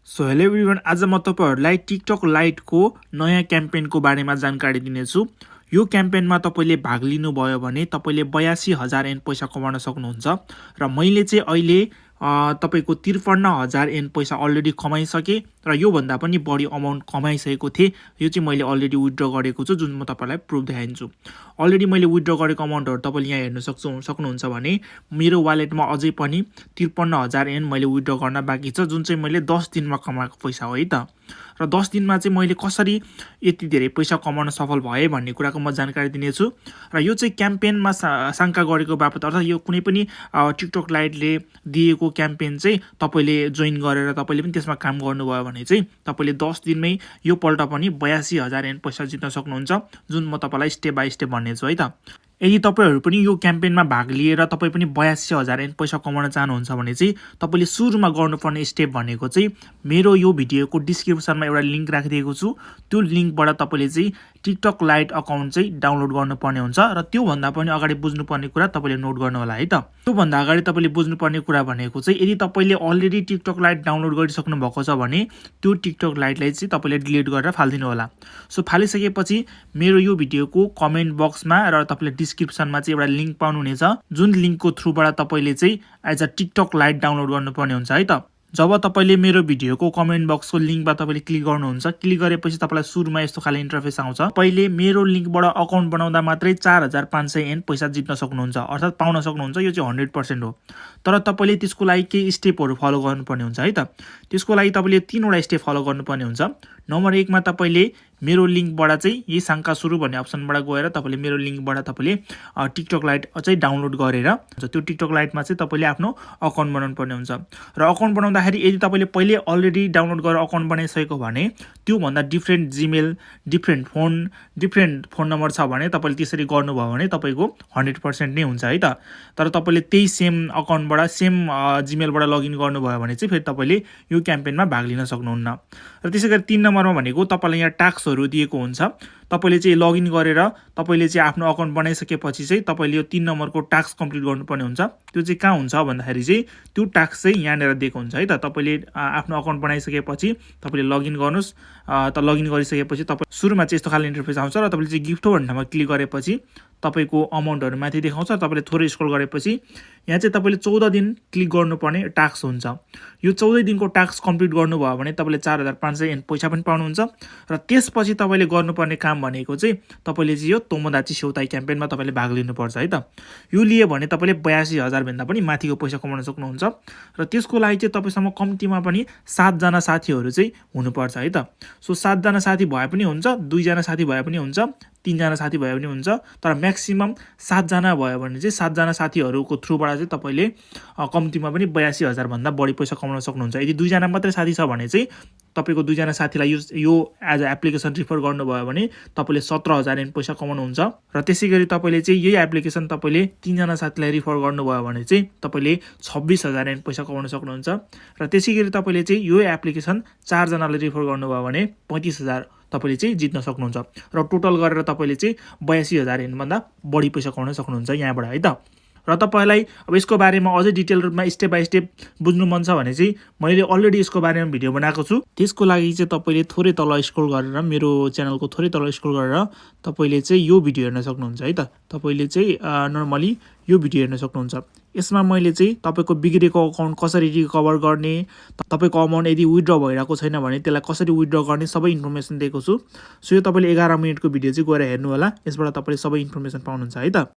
So hello everyone, आज म तपाईहरुलाई टिकटक लाइटको नयाँ क्याम्पेनको बारेमा जानकारी दिनेछु। यो क्याम्पेनमा तपाईले भाग लिनुभयो भने तपाईले 82,000 एन पैसा कमाउन सक्नुहुन्छ र मैले चाहिँ अहिले तपाईको 53,000 एन पैसा अलरेडी कमाइसके र यो भन्दा पनि बढी अमाउन्ट कमाइसकेको थिए। यो चाहिँ मैले अलरेडी विथड्र गरेको छु, जुन म तपाईलाई प्रुफ देखाइदिन्छु। अलरेडी मैले विथड्र गरेको अमाउन्टहरु तपाईले यहाँ हेर्न सक्नुहुन्छ भने मेरो वालेटमा अझै पनि 53,000 एन मैले विथड्र गर्न बाँकी छ, जुन चाहिँ मैले 10 दिनमा कमाएको पैसा हो है त। र 10 दिनमा चाहिँ मैले कसरी यति धेरै पैसा कमाउन सफल भए भन्ने कुराको म जानकारी दिनेछु। र यो चाहिँ क्याम्पेनमा शंका गरेको बापत, अर्थात् यो कुनै पनि टिकटक लाइटले दिएको क्याम्पेन चाहिँ तपाईले जोइन गरेर तपाईले पनि त्यसमा काम गर्नुभयो भने चाहिँ तपाईले 10 दिनमै यो पल्ट पनि 82,000 एन पैसा जित्न सक्नुहुन्छ, जुन म तपाईलाई स्टेप बाइ स्टेप भन्नेछु है त। यदि तपाईहरु पनि यो क्याम्पेनमा भाग लिएर तपाई पनि 82,000 एन पैसा कमाउन चाहनुहुन्छ भने चाहिँ तपाईले सुरुमा गर्नुपर्ने स्टेप भनेको चाहिँ मेरो यो भिडियोको डिस्क्रिप्सनमा एउटा लिंक राखिदिएको छु। त्यो लिंकबाट तपाईले चाहिँ टिकटक लाइट अकाउन्ट चाहिँ डाउनलोड गर्नुपर्ने हुन्छ र त्यो भन्दा पनि अगाडि बुझ्नुपर्ने कुरा तपाईले नोट गर्नु होला है त। त्यो भन्दा अगाडि तपाईले बुझ्नुपर्ने कुरा भनेको चाहिँ यदि तपाईले अलरेडी टिकटक लाइट डाउनलोड गरिसक्नु भएको छ भने त्यो टिकटक लाइटलाई चाहिँ तपाईले डिलिट गरेर फाल्दिनु होला। सो फालिसकेपछि मेरो यो भिडियोको कमेन्ट बक्समा र तपाईले डिस्क्रिप्सनमा चाहिँ एउटा लिंक पाउनुहुनेछ, जुन लिंकको थ्रुबाट तपाईले चाहिँ as a TikTok lite download गर्नुपर्ने हुन्छ है त। जब तपाईले मेरो भिडियोको कमेन्ट बक्सको लिंकमा तपाईले क्लिक गर्नुहुन्छ, क्लिक गरेपछि तपाईलाई सुरुमा यस्तो खाले इन्टरफेस आउँछ। पहिले मेरो लिंकबाट अकाउन्ट बनाउँदा मात्रै 4,500 एन पैसा जित्न सक्नुहुन्छ, अर्थात् पाउन सक्नुहुन्छ। यो चाहिँ 100% हो। तर तपाईले त्यसको लागि केही स्टेपहरु फलो गर्नुपर्ने हुन्छ है त। त्यसको लागि तपाईले 3 वटा स्टेप फलो गर्नुपर्ने हुन्छ। नम्बर 1 मा तपाईले मेरो लिंकबाट चाहिँ यही शंका सुरु भन्ने अप्सनबाट गएर तपाईले मेरो लिंकबाट तपाईले टिकटक लाइट चाहिँ डाउनलोड गरेर त्यो टिकटक लाइटमा चाहिँ तपाईले आफ्नो अकाउन्ट बनाउनु पर्ने हुन्छ। र अकाउन्ट बनाउँदाखेरि यदि तपाईले पहिले अलरेडी डाउनलोड गरेर अकाउन्ट बनाइसकेको भने त्यो भन्दा different Gmail, different phone number छ भने तपाईले त्यसरी गर्नुभयो भने तपाईको 100% नै हुन्छ है त। तर तपाईले त्यही सेम अकाउन्टबाट सेम जीमेलबाट लगइन गर्नुभयो भने चाहिँ फेरि तपाईले यो क्याम्पेनमा भाग लिन सक्नुहुन्न। र त्यसैगरी 3 नम्बरमा भनेको तपाईलाई यहाँ टास्कहरु दिएको हुन्छ। तपाईले चाहिँ लगइन गरेर तपाईले चाहिँ आफ्नो अकाउन्ट बनाइसकेपछि चाहिँ तपाईले यो 3 नम्बरको टास्क कम्प्लिट गर्नुपर्ने हुन्छ। त्यो चाहिँ कहाँ हुन्छ भन्दाखेरि चाहिँ त्यो टास्क चाहिँ यहाँनेर दिएको हुन्छ है त। तपाईले आफ्नो अकाउन्ट बनाइसकेपछि तपाईले लगइन गर्नुस्। त लगइन गरिसकेपछि तपाई सुरुमा चाहिँ यस्तो खाले इन्टरफेस आउँछ र तपाईले चाहिँ गिफ्ट भन्ने ठाउँमा क्लिक गरेपछि तपाईको अमाउन्टहरु माथि देखाउँछ। तपाईले थोरै स्क्रल गरेपछि यहाँ चाहिँ तपाईले 14 दिन क्लिक गर्नुपर्ने टास्क हुन्छ। यो 14 दिनको टास्क कम्प्लिट गर्नुभयो भने तपाईले 4,500 एन पैसा पनि पाउनुहुन्छ। र त्यसपछि तपाईले गर्नुपर्ने काम भनेको चाहिँ तपाईले चाहिँ यो तोमोदाची सेउताई क्याम्पेनमा तपाईले भाग लिनुपर्छ है त। यो लिए भने तपाईले 82,000 भन्दा पनि माथिको पैसा कमाउन सक्नुहुन्छ। र त्यसको लागि चाहिँ तपाईसँग कम्तीमा पनि 7 जना साथीहरु चाहिँ हुनुपर्छ है त। सो 7 जना साथी भए पनि हुन्छ, 2 जना साथी भए पनि हुन्छ, 3 जना साथी भए पनि हुन्छ। तर म्याक्सिमम 7 जना भयो भने चाहिँ 7 जना साथीहरुको थ्रुबाट चाहिँ तपाईले कम्तीमा पनि 82,000 भन्दा बढी पैसा कमाउन सक्नुहुन्छ। यदि 2 जना मात्रै साथी छ भने चाहिँ तपाईको 2 जना साथीलाई यो एज अ एप्लिकेसन रिफर गर्नुभयो भने तपाईले 17,000 एन पैसा कमाउनुहुन्छ। र त्यसैगरी तपाईले चाहिँ यही एप्लिकेसन तपाईले 3 जना साथीलाई रिफर गर्नुभयो भने चाहिँ तपाईले 26,000 एन पैसा कमाउन सक्नुहुन्छ। र त्यसैगरी तपाईले चाहिँ यो एप्लिकेसन 4 जनालाई रिफर गर्नुभयो भने 35,000 तपाईले चाहिँ जित्न सक्नुहुन्छ। र टोटल गरेर तपाईले चाहिँ 82,000 एन भन्दा बढी पैसा कमाउन सक्नुहुन्छ यहाँबाट है त। र तपाईलाई अब यसको बारेमा अझै डिटेल रूपमा स्टेप बाइ स्टेप बुझ्नु मन छ भने चाहिँ मैले अलरेडी यसको बारेमा भिडियो बनाएको छु। त्यसको लागि चाहिँ तपाईले थोरै तल स्क्रल गरेर मेरो च्यानलको थोरै तल स्क्रल गरेर तपाईले चाहिँ यो भिडियो हेर्न सक्नुहुन्छ है त। तपाईले चाहिँ नर्मली यो भिडियो हेर्न सक्नुहुन्छ। यसमा मैले चाहिँ तपाईको बिग्रेको अकाउन्ट कसरी रिकभर गर्ने, तपाईको अमाउन्ट यदि विथड्र भइरहेको छैन भने त्यसलाई कसरी विथड्र गर्ने सबै इन्फर्मेसन दिएको छु। सो यो तपाईले 11 मिनेटको भिडियो चाहिँ गएर हेर्नु होला। यसबाट तपाईले सबै इन्फर्मेसन पाउनुहुन्छ है त।